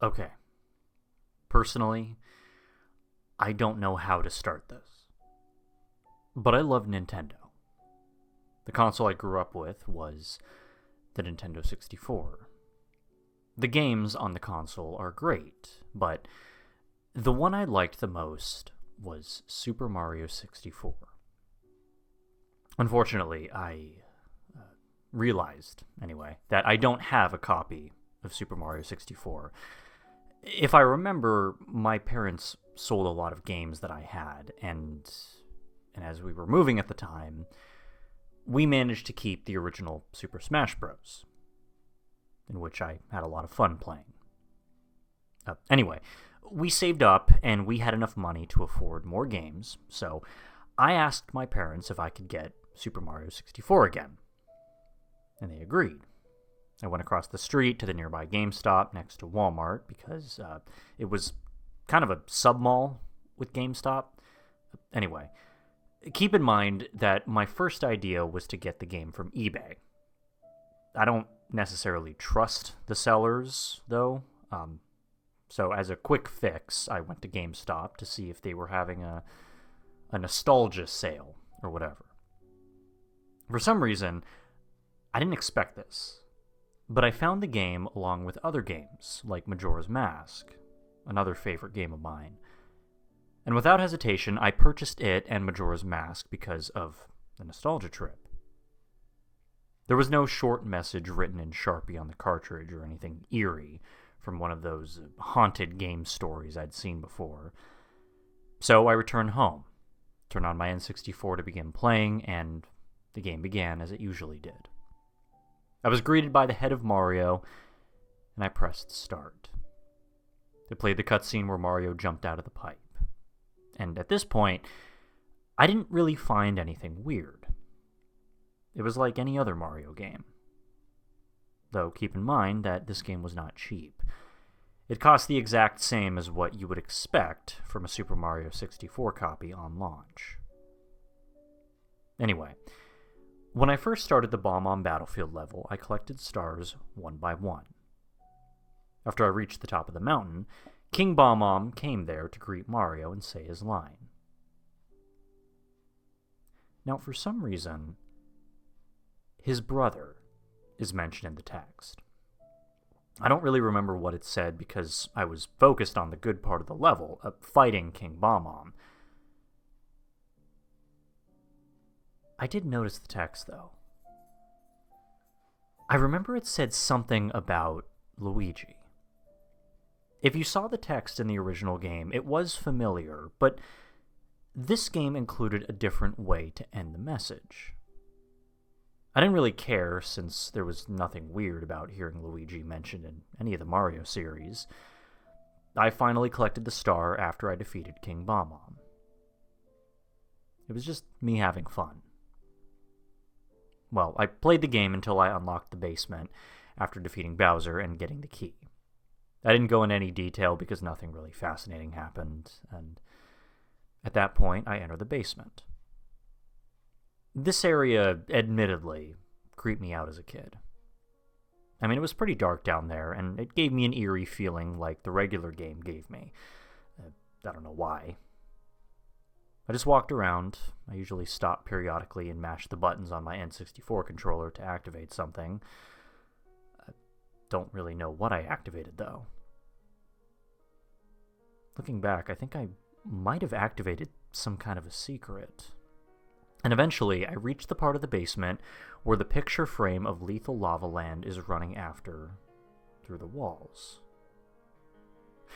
Okay. Personally, I don't know how to start this. But I love Nintendo. The console I grew up with was the Nintendo 64. The games on the console are great, but the one I liked the most was Super Mario 64. Unfortunately, I realized, anyway, that I don't have a copy of Super Mario 64. If I remember, my parents sold a lot of games that I had, and as we were moving at the time, we managed to keep the original Super Smash Bros., in which I had a lot of fun playing. Anyway, we saved up, and we had enough money to afford more games, so I asked my parents if I could get Super Mario 64 again, and they agreed. I went across the street to the nearby GameStop next to Walmart because it was kind of a sub-mall with GameStop. Anyway, keep in mind that my first idea was to get the game from eBay. I don't necessarily trust the sellers, though, so as a quick fix, I went to GameStop to see if they were having a nostalgia sale or whatever. For some reason, I didn't expect this, but I found the game along with other games, like Majora's Mask, another favorite game of mine. And without hesitation, I purchased it and Majora's Mask because of the nostalgia trip. There was no short message written in Sharpie on the cartridge or anything eerie from one of those haunted game stories I'd seen before. So I returned home, turned on my N64 to begin playing, and the game began as it usually did. I was greeted by the head of Mario, and I pressed start. It played the cutscene where Mario jumped out of the pipe. And at this point, I didn't really find anything weird. It was like any other Mario game. Though keep in mind that this game was not cheap. It cost the exact same as what you would expect from a Super Mario 64 copy on launch. Anyway, when I first started the Bomb-On Battlefield level, I collected stars one by one. After I reached the top of the mountain, King Bomb-On came there to greet Mario and say his line. Now, for some reason, his brother is mentioned in the text. I don't really remember what it said because I was focused on the good part of the level, fighting King Bomb-On. I did notice the text, though. I remember it said something about Luigi. If you saw the text in the original game, it was familiar, but this game included a different way to end the message. I didn't really care, since there was nothing weird about hearing Luigi mentioned in any of the Mario series. I finally collected the star after I defeated King Bomb-On. It was just me having fun. Well, I played the game until I unlocked the basement after defeating Bowser and getting the key. I didn't go into any detail because nothing really fascinating happened, and at that point I entered the basement. This area, admittedly, creeped me out as a kid. I mean, it was pretty dark down there, and it gave me an eerie feeling like the regular game gave me. I don't know why. I just walked around. I usually stop periodically and mash the buttons on my N64 controller to activate something. I don't really know what I activated, though. Looking back, I think I might have activated some kind of a secret. And eventually, I reached the part of the basement where the picture frame of Lethal Lava Land is running after through the walls.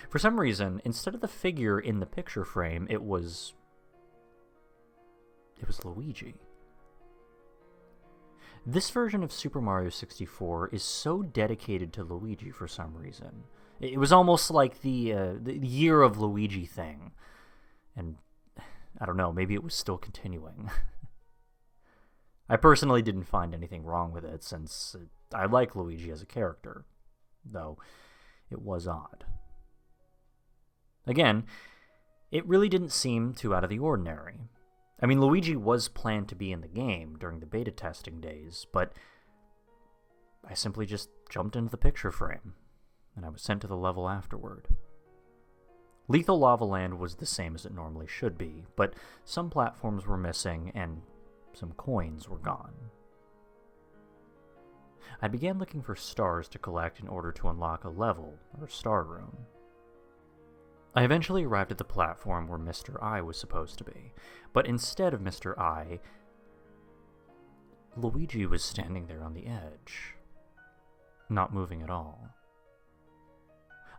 For some reason, instead of the figure in the picture frame, it was Luigi. This version of Super Mario 64 is so dedicated to Luigi for some reason. It was almost like the Year of Luigi thing. And I don't know, maybe it was still continuing. I personally didn't find anything wrong with it, since I like Luigi as a character, though it was odd. Again, it really didn't seem too out of the ordinary. I mean, Luigi was planned to be in the game during the beta testing days, but I simply just jumped into the picture frame, and I was sent to the level afterward. Lethal Lava Land was the same as it normally should be, but some platforms were missing and some coins were gone. I began looking for stars to collect in order to unlock a level, or star room. I eventually arrived at the platform where Mr. I was supposed to be, but instead of Mr. I, Luigi was standing there on the edge, not moving at all.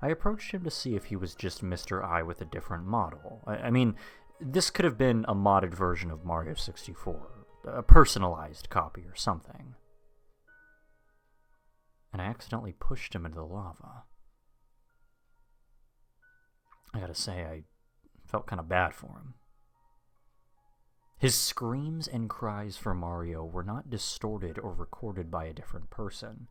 I approached him to see if he was just Mr. I with a different model. I mean, this could have been a modded version of Mario 64, a personalized copy or something. And I accidentally pushed him into the lava. I gotta say, I felt kind of bad for him. His screams and cries for Mario were not distorted or recorded by a different person.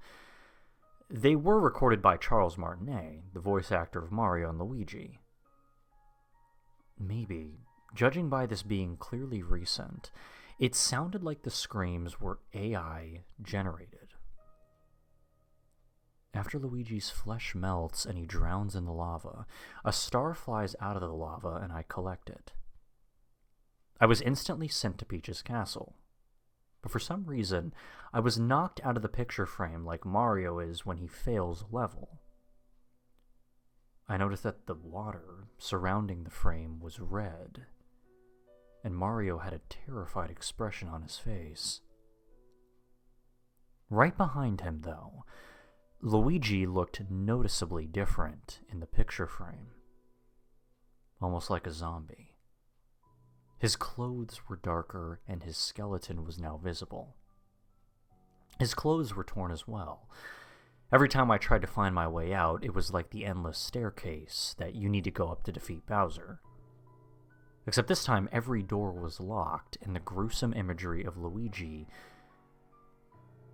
They were recorded by Charles Martinet, the voice actor of Mario and Luigi. Maybe, judging by this being clearly recent, it sounded like the screams were AI generated. After Luigi's flesh melts and he drowns in the lava, a star flies out of the lava and I collect it. I was instantly sent to Peach's castle. But for some reason, I was knocked out of the picture frame like Mario is when he fails a level. I noticed that the water surrounding the frame was red, and Mario had a terrified expression on his face. Right behind him, though, Luigi looked noticeably different in the picture frame, almost like a zombie. His clothes were darker, and his skeleton was now visible. His clothes were torn as well. Every time I tried to find my way out, it was like the endless staircase that you need to go up to defeat Bowser. Except this time, every door was locked, and the gruesome imagery of Luigi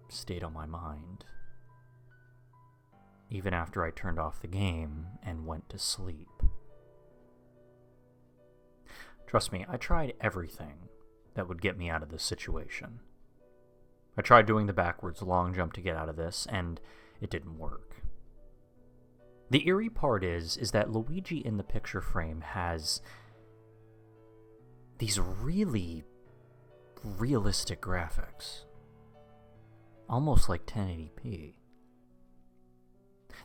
stayed on my mind. Even after I turned off the game and went to sleep. Trust me, I tried everything that would get me out of this situation. I tried doing the backwards long jump to get out of this, and it didn't work. The eerie part is that Luigi in the picture frame has these really realistic graphics. Almost like 1080p.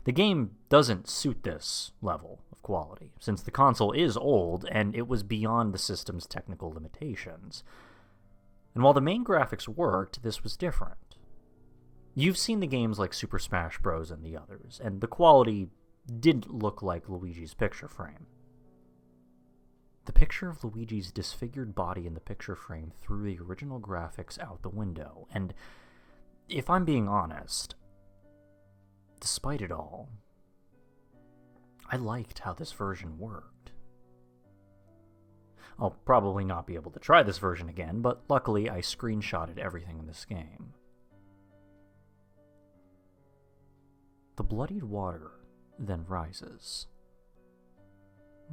The game doesn't suit this level of quality, since the console is old and it was beyond the system's technical limitations. And while the main graphics worked, this was different. You've seen the games like Super Smash Bros. And the others, and the quality didn't look like Luigi's picture frame. The picture of Luigi's disfigured body in the picture frame threw the original graphics out the window, and if I'm being honest, despite it all, I liked how this version worked. I'll probably not be able to try this version again, but luckily I screenshotted everything in this game. The bloodied water then rises.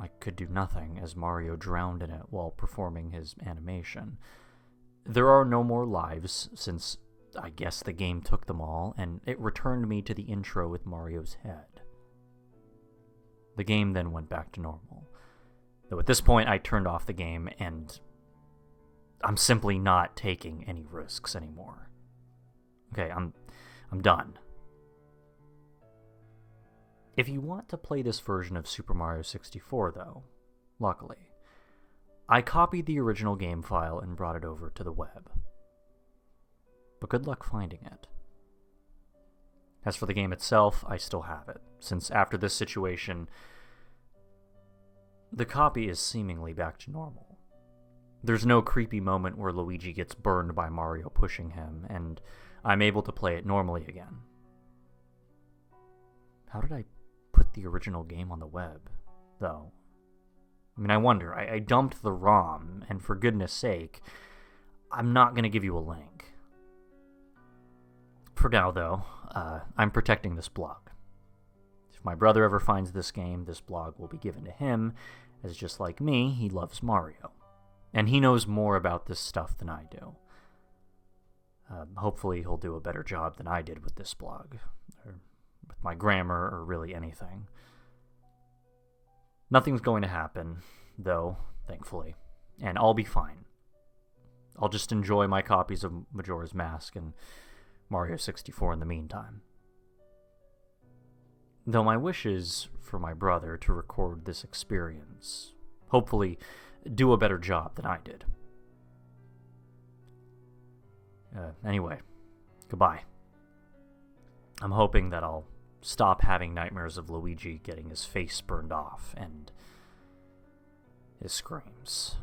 I could do nothing as Mario drowned in it while performing his animation. There are no more lives, since I guess the game took them all, and it returned me to the intro with Mario's head. The game then went back to normal. Though at this point I turned off the game, and I'm simply not taking any risks anymore. Okay, I'm done. If you want to play this version of Super Mario 64, though, luckily, I copied the original game file and brought it over to the web. But good luck finding it. As for the game itself, I still have it, since after this situation, the copy is seemingly back to normal. There's no creepy moment where Luigi gets burned by Mario pushing him, and I'm able to play it normally again. How did I put the original game on the web, though? I mean, I wonder. I dumped the ROM, and for goodness sake, I'm not going to give you a link. For now, though, I'm protecting this blog. If my brother ever finds this game, this blog will be given to him, as just like me, he loves Mario. And he knows more about this stuff than I do. Hopefully he'll do a better job than I did with this blog. Or with my grammar, or really anything. Nothing's going to happen, though, thankfully, and I'll be fine. I'll just enjoy my copies of Majora's Mask and Mario 64 in the meantime. Though my wish is for my brother to record this experience, hopefully do a better job than I did. Anyway, goodbye. I'm hoping that I'll stop having nightmares of Luigi getting his face burned off and his screams.